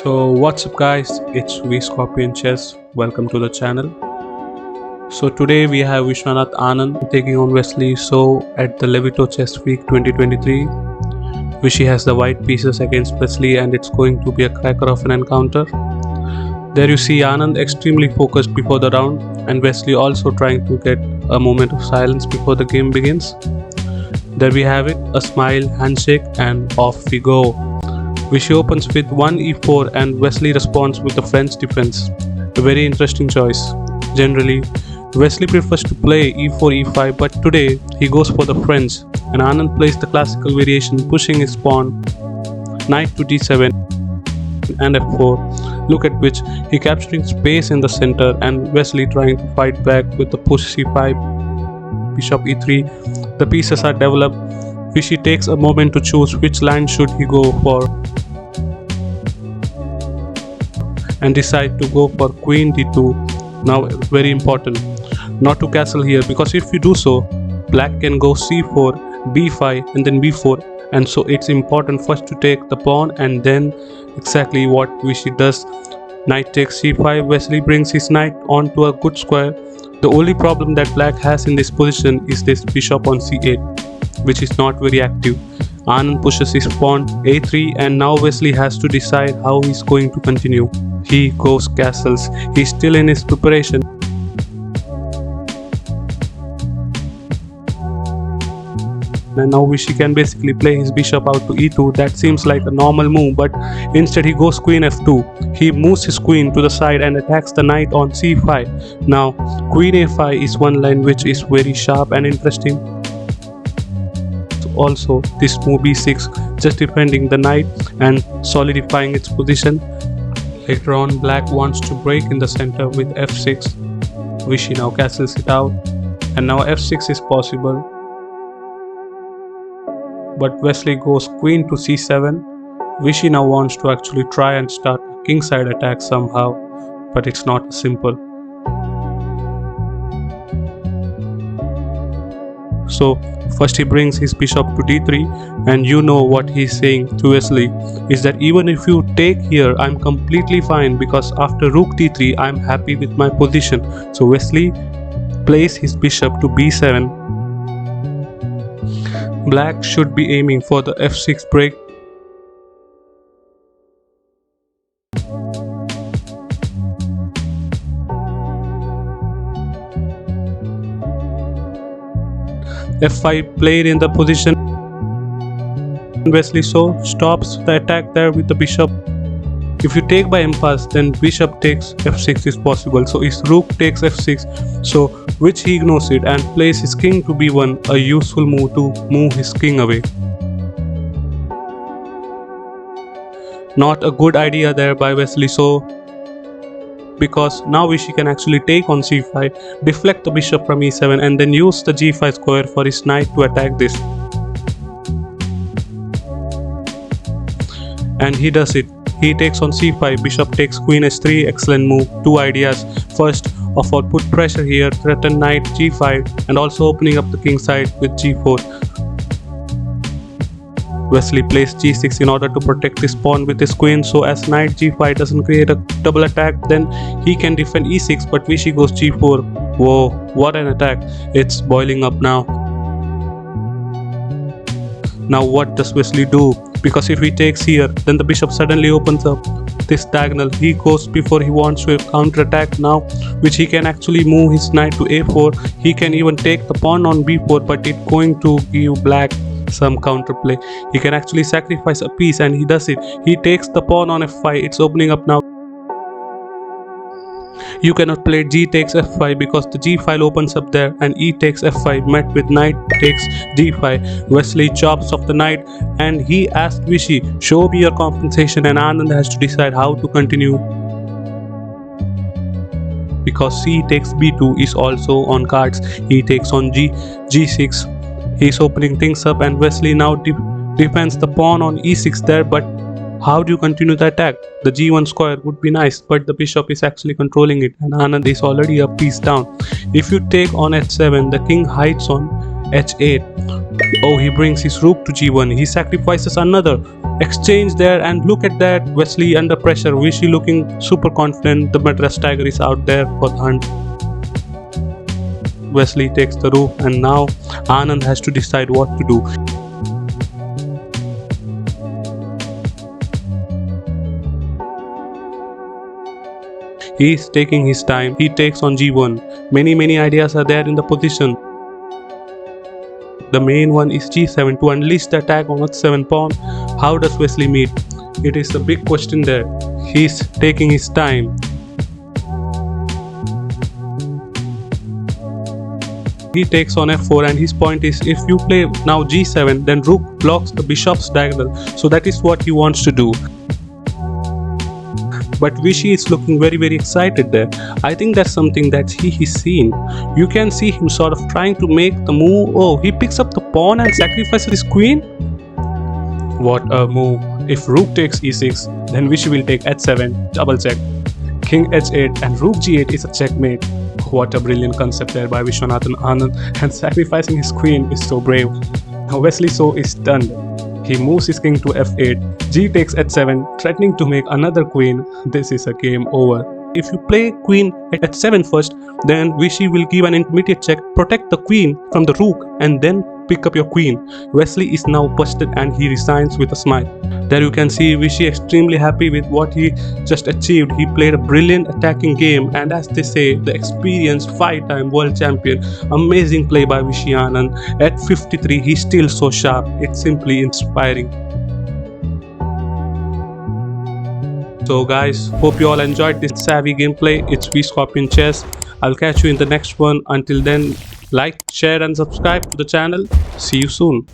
So what's up guys, it's V Scorpion Chess, welcome to the channel. So today we have Vishy taking on Wesley So at the Levito Chess Week 2023. Vishy has the white pieces against Wesley and it's going to be a cracker of an encounter. There you see Anand extremely focused before the round and Wesley also trying to get a moment of silence before the game begins. There we have it, a smile, handshake and off we go. Vishy opens with 1 e4 and Wesley responds with a French defense. A very interesting choice. Generally, Wesley prefers to play e4 e5 but today he goes for the French and Anand plays the classical variation pushing his pawn knight to d7 and f4, look at which he capturing space in the center and Wesley trying to fight back with the push c5, bishop e3. The pieces are developed. Vishy takes a moment to choose which line should he go for and decide to go for queen d2. Now very important not to castle here, because if you do so black can go c4, b5 and then b4, and so it's important first to take the pawn and then exactly what Vishy does. Knight takes c5, Wesley brings his knight onto a good square. The only problem that black has in this position is this bishop on c8, which is not very active. Anand pushes his pawn a3 and now Wesley has to decide how he's going to continue. He goes castles. He's still in his preparation. And now Vishy can basically play his bishop out to e2. That seems like a normal move, but instead he goes queen f2. He moves his queen to the side and attacks the knight on c5. Now queen a5 is one line which is very sharp and interesting. Also this move b6 just defending the knight and solidifying its position. Later on black wants to break in the center with f6. Vishy now castles it out and now f6 is possible. But Wesley goes queen to c7. Vishy now wants to actually try and start a kingside attack somehow, but it's not simple. So first he brings his bishop to d3 and you know what he's saying to Wesley is that even if you take here I'm completely fine because after rook d3 I'm happy with my position. So Wesley plays his bishop to b7. Black should be aiming for the f6 break. f5 played in the position. Wesley So stops the attack there with the bishop. If you take by impasse then bishop takes f6 is possible, so his rook takes f6, so which he ignores it and plays his king to b1, a useful move to move his king away. Not a good idea there by Wesley So, because now Vishy can actually take on c5, deflect the bishop from e7 and then use the g5 square for his knight to attack this. And he does it. He takes on c5, bishop takes queen h3, excellent move. Two ideas. First of all, put pressure here, threaten knight g5 and also opening up the king side with g4. Wesley plays g6 in order to protect his pawn with his queen, so as knight g5 doesn't create a double attack then he can defend e6, but Vishy goes g4. Whoa, what an attack. It's boiling up now. Now what does Wesley do? Because if he takes here then the bishop suddenly opens up this diagonal. He goes before he wants to counter attack now, which he can actually move his knight to a4. He can even take the pawn on b4, but it's going to give black some counterplay. He can actually sacrifice a piece and he does it. He takes the pawn on f5. It's opening up now. You cannot play g takes f5 because the g file opens up there and e takes f5 met with knight takes d5. Wesley chops off the knight and he asks Vishy, show me your compensation, and Anand has to decide how to continue because c takes b2 is also on cards. He takes on g6. He's opening things up and Wesley now defends the pawn on e6 there, but how do you continue the attack? The g1 square would be nice, but the bishop is actually controlling it and Anand is already a piece down. If you take on h7, the king hides on h8. Oh, he brings his rook to g1. He sacrifices another. Exchange there, and look at that. Wesley under pressure. Vishy looking super confident. The Madras Tiger is out there for the hunt. Wesley takes the rook, and now Anand has to decide what to do. He is taking his time. He takes on g1. Many ideas are there in the position. The main one is g7 to unleash the attack on h7 pawn. How does Wesley meet? It is a big question there. He's taking his time. He takes on f4, and his point is, if you play now g7, then rook blocks the bishop's diagonal. So that is what he wants to do. But Vishy is looking very excited there. I think that's something that he is seeing. You can see him sort of trying to make the move. Oh, he picks up the pawn and sacrifices his queen. What a move. If rook takes e6, then Vishy will take h7, double check. King h8 and rook g8 is a checkmate. What a brilliant concept there by Viswanathan Anand, and sacrificing his queen is so brave. Now Wesley So is stunned. He moves his king to f8, g takes h7, threatening to make another queen. This is a game over. If you play queen at h7 first, then Vishy will give an intermediate check, protect the queen from the rook, and then pick up your queen. Wesley is now busted, and he resigns with a smile. There you can see Vishy extremely happy with what he just achieved. He played a brilliant attacking game, and as they say, the experienced 5-time world champion. Amazing play by Vishy Anand. At 53, he's still so sharp. It's simply inspiring. So guys, hope you all enjoyed this savvy gameplay. It's Scorpion Chess. I'll catch you in the next one. Until then, like, share and subscribe to the channel. See you soon.